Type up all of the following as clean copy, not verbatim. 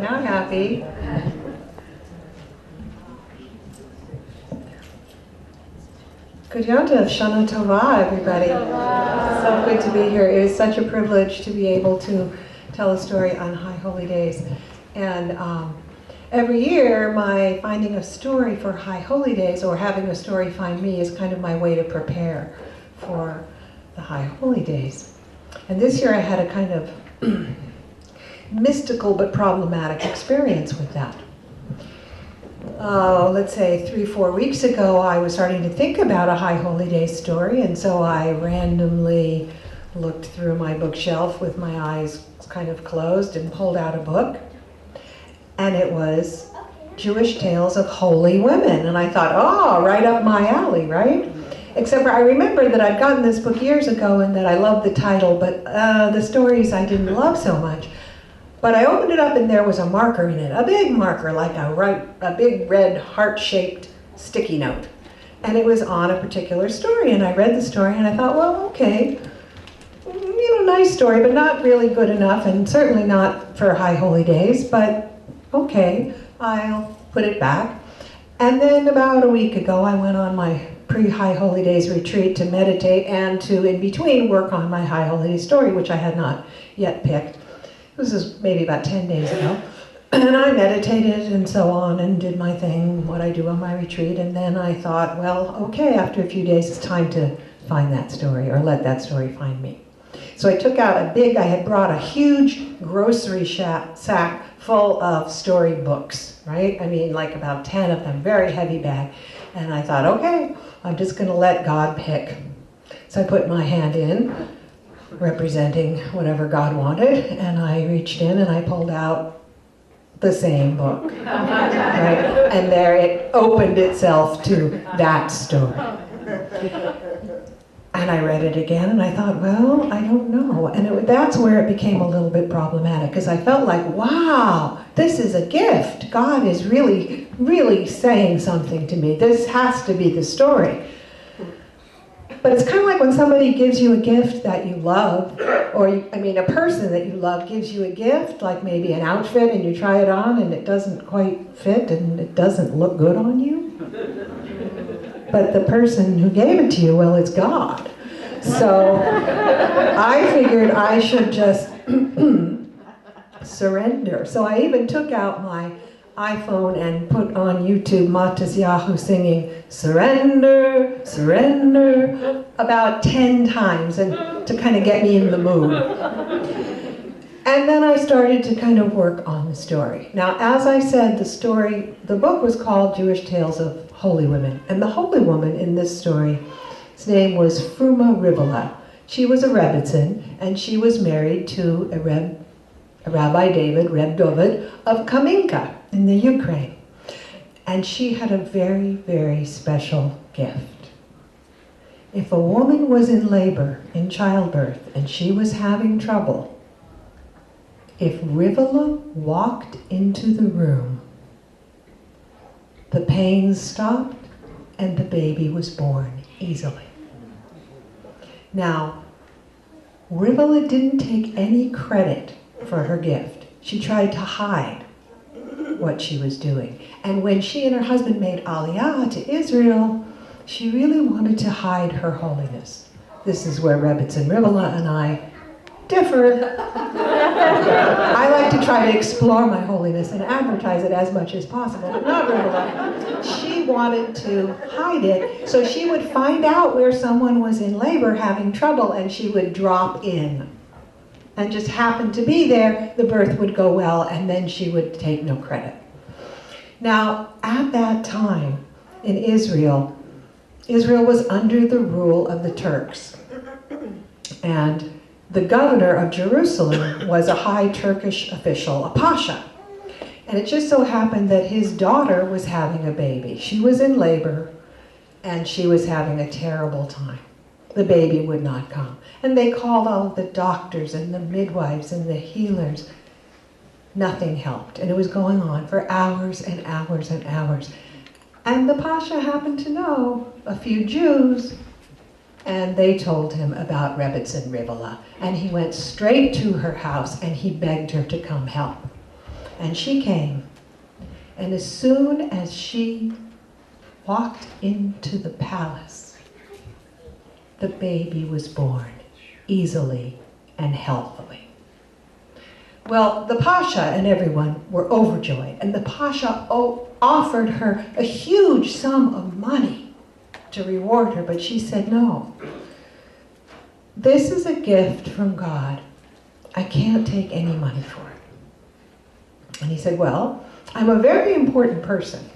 now happy. Good Yontif, Shana Tova, everybody. So good to be here. It is such a privilege to be able to tell a story on High Holy Days. And every year, my finding a story for High Holy Days, or having a story find me, is kind of my way to prepare for the High Holy Days. And this year I had a kind of mystical but problematic experience with that. Let's say 3-4 weeks ago, I was starting to think about a High Holy Day story, and so I randomly looked through my bookshelf with my eyes kind of closed and pulled out a book, and it was Jewish Tales of Holy Women, and I thought, oh, right up my alley, right? Except for I remember that I'd gotten this book years ago and that I loved the title, but the stories I didn't love so much. But I opened it up and there was a marker in it, a big marker, like a big red heart-shaped sticky note. And it was on a particular story, and I read the story and I thought, well, okay, nice story, but not really good enough, and certainly not for High Holy Days, but okay, I'll put it back. And then about a week ago, I went on my pre-High Holy Days retreat to meditate and to, in between, work on my High Holy Day story, which I had not yet picked. This is maybe about 10 days ago. And I meditated and so on and did my thing, what I do on my retreat. And then I thought, well, okay, after a few days, it's time to find that story, or let that story find me. So I took out I had brought a huge grocery sack full of story books, right? I mean, like about 10 of them, very heavy bag. And I thought, okay, I'm just gonna let God pick. So I put my hand in, representing whatever God wanted, and I reached in and I pulled out the same book, right? And there it opened itself to that story. And I read it again and I thought, well, I don't know. And that's where it became a little bit problematic, because I felt like, wow, this is a gift. God is really, really saying something to me. This has to be the story. But it's kind of like when somebody gives you a gift that you love, or a person that you love gives you a gift, like maybe an outfit, and you try it on and it doesn't quite fit and it doesn't look good on you. But the person who gave it to you, well, it's God. So I figured I should just surrender. So I even took out my iPhone and put on YouTube Matas Yahoo singing "Surrender, Surrender" about 10 times, and to kind of get me in the mood. And then I started to kind of work on the story. Now, as I said, the book was called Jewish Tales of Holy Women, and the holy woman in this story, his name was Fruma Rivola. She was a Rebbitzin, and she was married to a Rabbi Reb Dovid of Kaminka in the Ukraine. And she had a very, very special gift. If a woman was in labor, in childbirth, and she was having trouble, if Rivola walked into the room, the pains stopped and the baby was born easily. Now, Rivola didn't take any credit for her gift. She tried to hide what she was doing. And when she and her husband made Aliyah to Israel, she really wanted to hide her holiness. This is where Rebbitzin Rivola and I differ. I like to try to explore my holiness and advertise it as much as possible, but not Rivola. She wanted to hide it, so she would find out where someone was in labor having trouble, and she would drop in. And just happened to be there, the birth would go well, and then she would take no credit. Now, at that time in Israel, Israel was under the rule of the Turks. And the governor of Jerusalem was a high Turkish official, a pasha. And it just so happened that his daughter was having a baby. She was in labor, and she was having a terrible time. The baby would not come. And they called all of the doctors and the midwives and the healers. Nothing helped. And it was going on for hours and hours and hours. And the pasha happened to know a few Jews, and they told him about Rebbitzin Rivola. And he went straight to her house and he begged her to come help. And she came. And as soon as she walked into the palace, the baby was born easily and healthily. Well, the Pasha and everyone were overjoyed, and the Pasha offered her a huge sum of money to reward her, but she said, no. This is a gift from God. I can't take any money for it. And he said, well, I'm a very important person.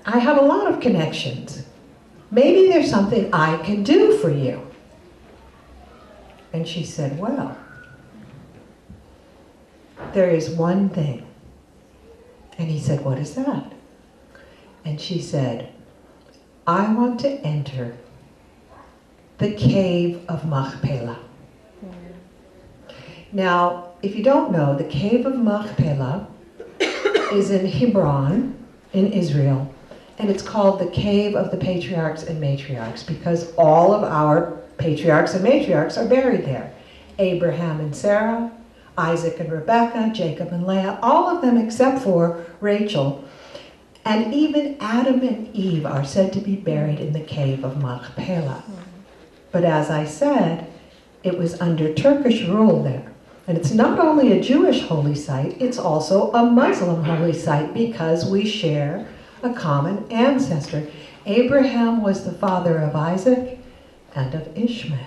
I have a lot of connections. Maybe there's something I can do for you. And she said, well, there is one thing. And he said, what is that? And she said, I want to enter the cave of Machpelah. Now, if you don't know, the cave of Machpelah is in Hebron, in Israel, and it's called the cave of the patriarchs and matriarchs because all of our patriarchs and matriarchs are buried there. Abraham and Sarah, Isaac and Rebekah, Jacob and Leah, all of them except for Rachel. And even Adam and Eve are said to be buried in the cave of Machpelah. But as I said, it was under Turkish rule there. And it's not only a Jewish holy site, it's also a Muslim holy site because we share a common ancestor. Abraham was the father of Isaac and of Ishmael.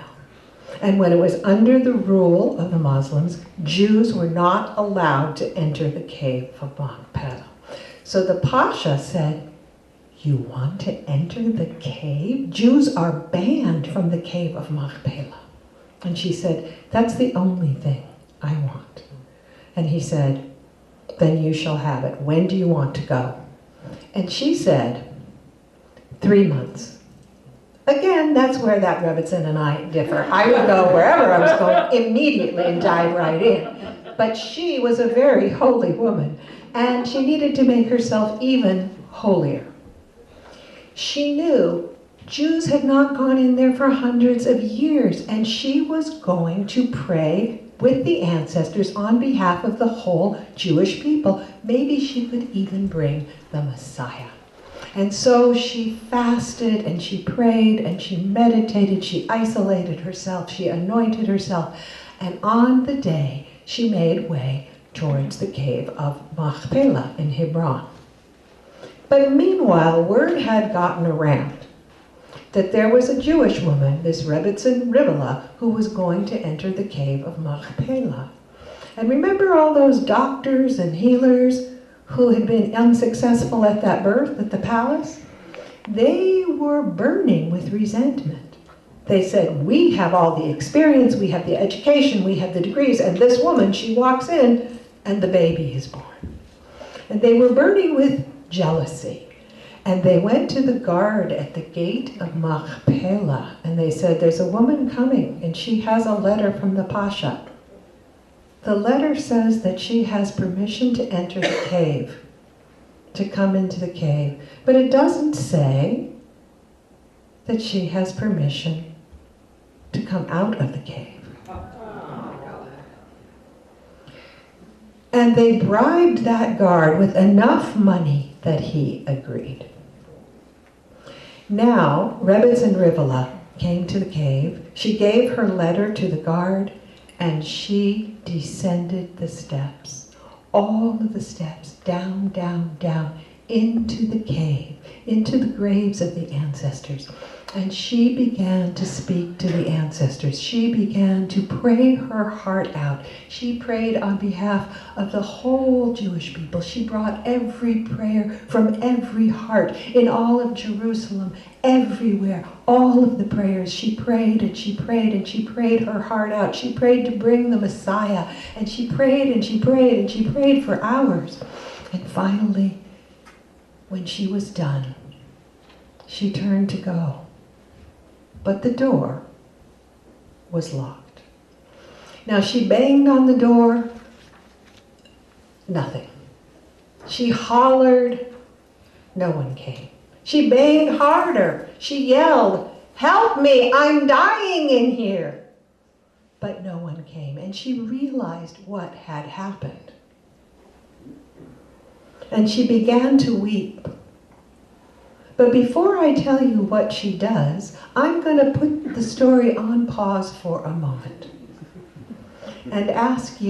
And when it was under the rule of the Muslims, Jews were not allowed to enter the cave of Machpelah. So the Pasha said, you want to enter the cave? Jews are banned from the cave of Machpelah. And she said, that's the only thing I want. And he said, then you shall have it. When do you want to go? And she said, 3 months. Again, that's where that Rebbitzin and I differ. I would go wherever I was going immediately and dive right in. But she was a very holy woman, and she needed to make herself even holier. She knew Jews had not gone in there for hundreds of years, and she was going to pray with the ancestors on behalf of the whole Jewish people. Maybe she could even bring the Messiah. And so she fasted and she prayed and she meditated, she isolated herself, she anointed herself, and on the day she made way towards the cave of Machpelah in Hebron. But meanwhile, word had gotten around that there was a Jewish woman, this Rebbitzin Rivela, who was going to enter the cave of Machpelah. And remember all those doctors and healers who had been unsuccessful at that birth at the palace? They were burning with resentment. They said, we have all the experience, we have the education, we have the degrees, and this woman, she walks in and the baby is born. And they were burning with jealousy. And they went to the guard at the gate of Machpelah, and they said, there's a woman coming, and she has a letter from the Pasha. The letter says that she has permission to enter the cave, to come into the cave. But it doesn't say that she has permission to come out of the cave. And they bribed that guard with enough money that he agreed. Now, Rebbitzin Rivela came to the cave. She gave her letter to the guard, and she descended the steps, all of the steps, down, down, down, into the cave, into the graves of the ancestors. And she began to speak to the ancestors. She began to pray her heart out. She prayed on behalf of the whole Jewish people. She brought every prayer from every heart in all of Jerusalem, everywhere, all of the prayers. She prayed and she prayed and she prayed her heart out. She prayed to bring the Messiah, and she prayed and she prayed and she prayed for hours. And finally, when she was done, she turned to go. But the door was locked. Now she banged on the door, nothing. She hollered, no one came. She banged harder. She yelled, help me, I'm dying in here. But no one came, and she realized what had happened. and she began to weep. But before I tell you what she does, I'm going to put the story on pause for a moment and ask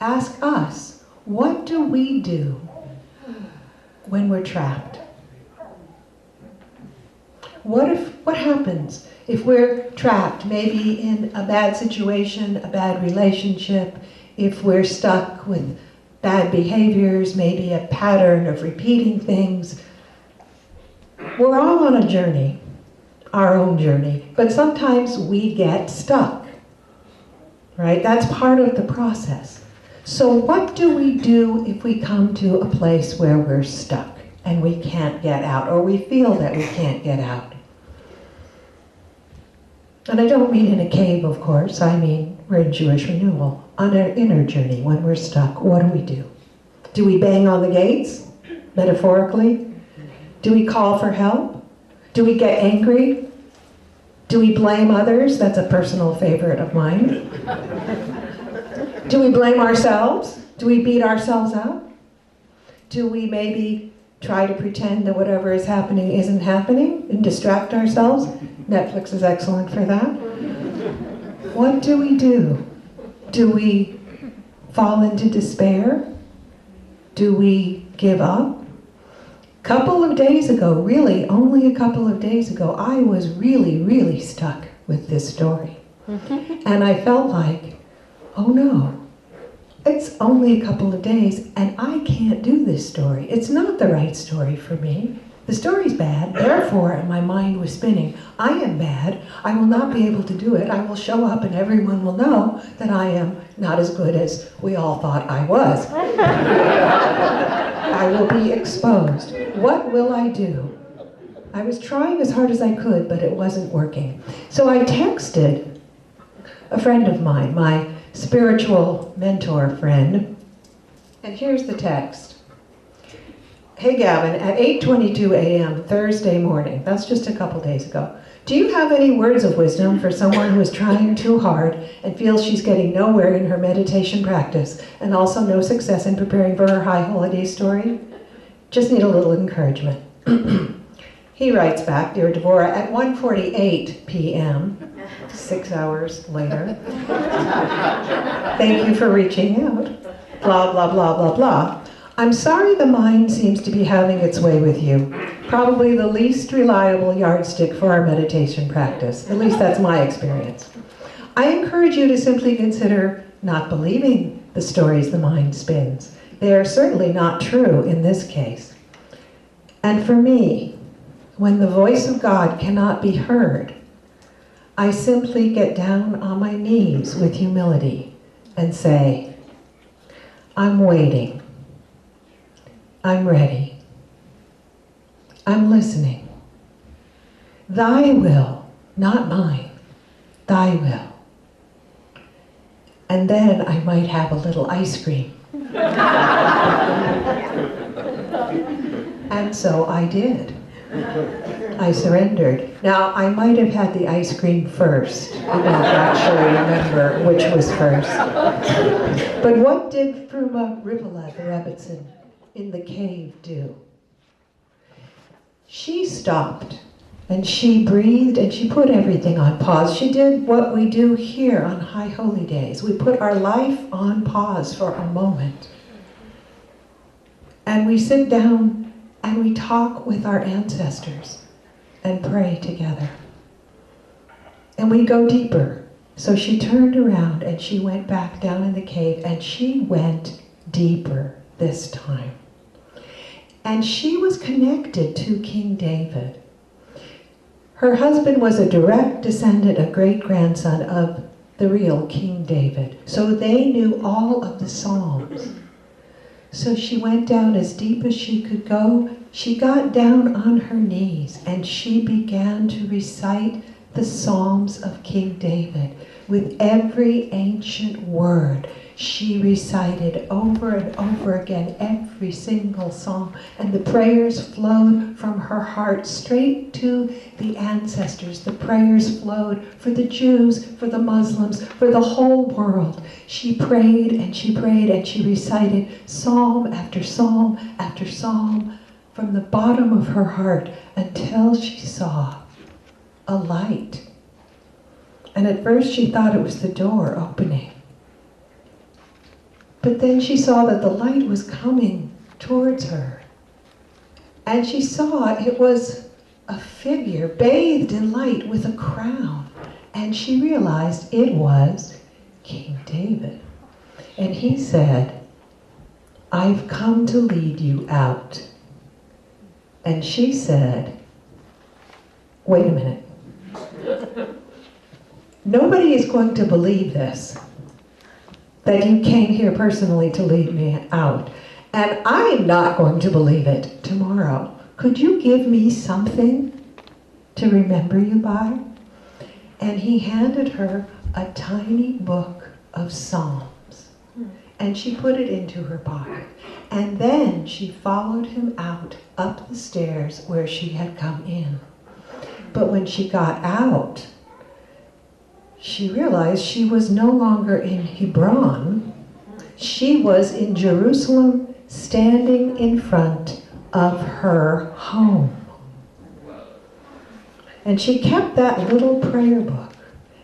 us, what do we do when we're trapped? What happens if we're trapped, maybe in a bad situation, a bad relationship, if we're stuck with bad behaviors, maybe a pattern of repeating things? We're all on a journey, our own journey, but sometimes we get stuck, right? That's part of the process. So what do we do if we come to a place where we're stuck and we can't get out, or we feel that we can't get out? And I don't mean in a cave, of course. I mean we're in Jewish renewal, on our inner journey when we're stuck. What do? Do we bang on the gates, metaphorically? Do we call for help? Do we get angry? Do we blame others? That's a personal favorite of mine. Do we blame ourselves? Do we beat ourselves up? Do we maybe try to pretend that whatever is happening isn't happening and distract ourselves? Netflix is excellent for that. What do we do? Do we fall into despair? Do we give up? A couple of days ago, really only a couple of days ago, I was really stuck with this story. And I felt like, oh no, it's only a couple of days and I can't do this story. It's not the right story for me. The story's bad, therefore, and my mind was spinning, I am bad, I will not be able to do it, I will show up and everyone will know that I am not as good as we all thought I was. I will be exposed. What will I do? I was trying as hard as I could, but it wasn't working. So I texted a friend of mine, my spiritual mentor friend, and here's the text. Hey Gavin, at 8:22 a.m. Thursday morning, that's just a couple days ago, do you have any words of wisdom for someone who is trying too hard and feels she's getting nowhere in her meditation practice and also no success in preparing for her high holiday story? Just need a little encouragement. He writes back, Dear Deborah, at 1:48 p.m., 6 hours later, thank you for reaching out, blah, blah, blah, blah, blah. I'm sorry the mind seems to be having its way with you. Probably the least reliable yardstick for our meditation practice. At least that's my experience. I encourage you to simply consider not believing the stories the mind spins. They are certainly not true in this case. And for me, when the voice of God cannot be heard, I simply get down on my knees with humility and say, I'm waiting. I'm ready. I'm listening. Thy will, not mine, thy will. And then I might have a little ice cream. And so I did. I surrendered. Now, I might have had the ice cream first. I don't actually remember which was first. But what did Fruma Rivola, the Rebbitzin, in the cave do? She stopped and she breathed and she put everything on pause. She did what we do here on High Holy Days. We put our life on pause for a moment. And we sit down and we talk with our ancestors and pray together. And we go deeper. So she turned around and she went back down in the cave and she went deeper this time. And she was connected to King David. Her husband was a direct descendant, a great-grandson of the real King David. So they knew all of the Psalms. So she went down as deep as she could go. She got down on her knees and she began to recite the Psalms of King David with every ancient word. She recited over and over again every single psalm, and the prayers flowed from her heart straight to the ancestors. The prayers flowed for the Jews, for the Muslims, for the whole world. She prayed and she prayed and she recited psalm after psalm after psalm from the bottom of her heart until she saw a light. And at first she thought it was the door opening. But then she saw that the light was coming towards her. And she saw it was a figure bathed in light with a crown. And she realized it was King David. And he said, "I've come to lead you out." And she said, "Wait a minute. Nobody is going to believe this, that you came here personally to lead me out. And I'm not going to believe it tomorrow. Could you give me something to remember you by?" And he handed her a tiny book of Psalms. And she put it into her pocket. And then she followed him out, up the stairs where she had come in. But when she got out, she realized she was no longer in Hebron. She was in Jerusalem, standing in front of her home. And she kept that little prayer book,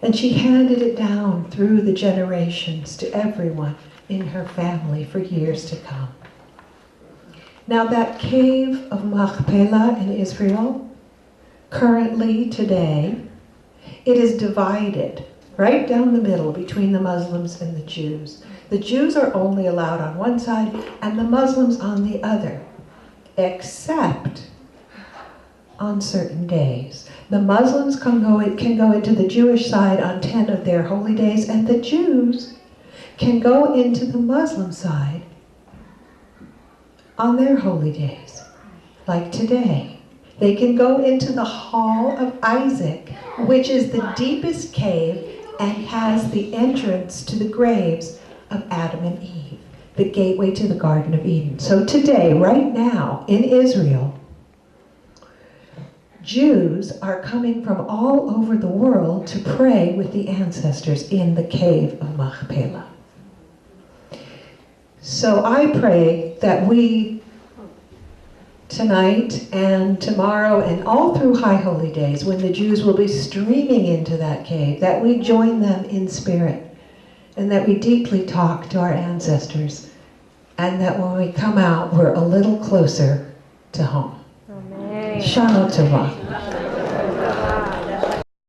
and she handed it down through the generations to everyone in her family for years to come. Now that cave of Machpelah in Israel, currently today, it is divided right down the middle between the Muslims and the Jews. The Jews are only allowed on one side and the Muslims on the other, except on certain days. The Muslims can go into the Jewish side on 10 of their holy days, and the Jews can go into the Muslim side on their holy days, like today. They can go into the Hall of Isaac, which is the deepest cave and has the entrance to the graves of Adam and Eve, the gateway to the Garden of Eden. So today, right now, in Israel, Jews are coming from all over the world to pray with the ancestors in the cave of Machpelah. So I pray that we, tonight and tomorrow and all through High Holy Days, when the Jews will be streaming into that cave, that we join them in spirit, and that we deeply talk to our ancestors, and that when we come out, we're a little closer to home. Amen. Shana Tova.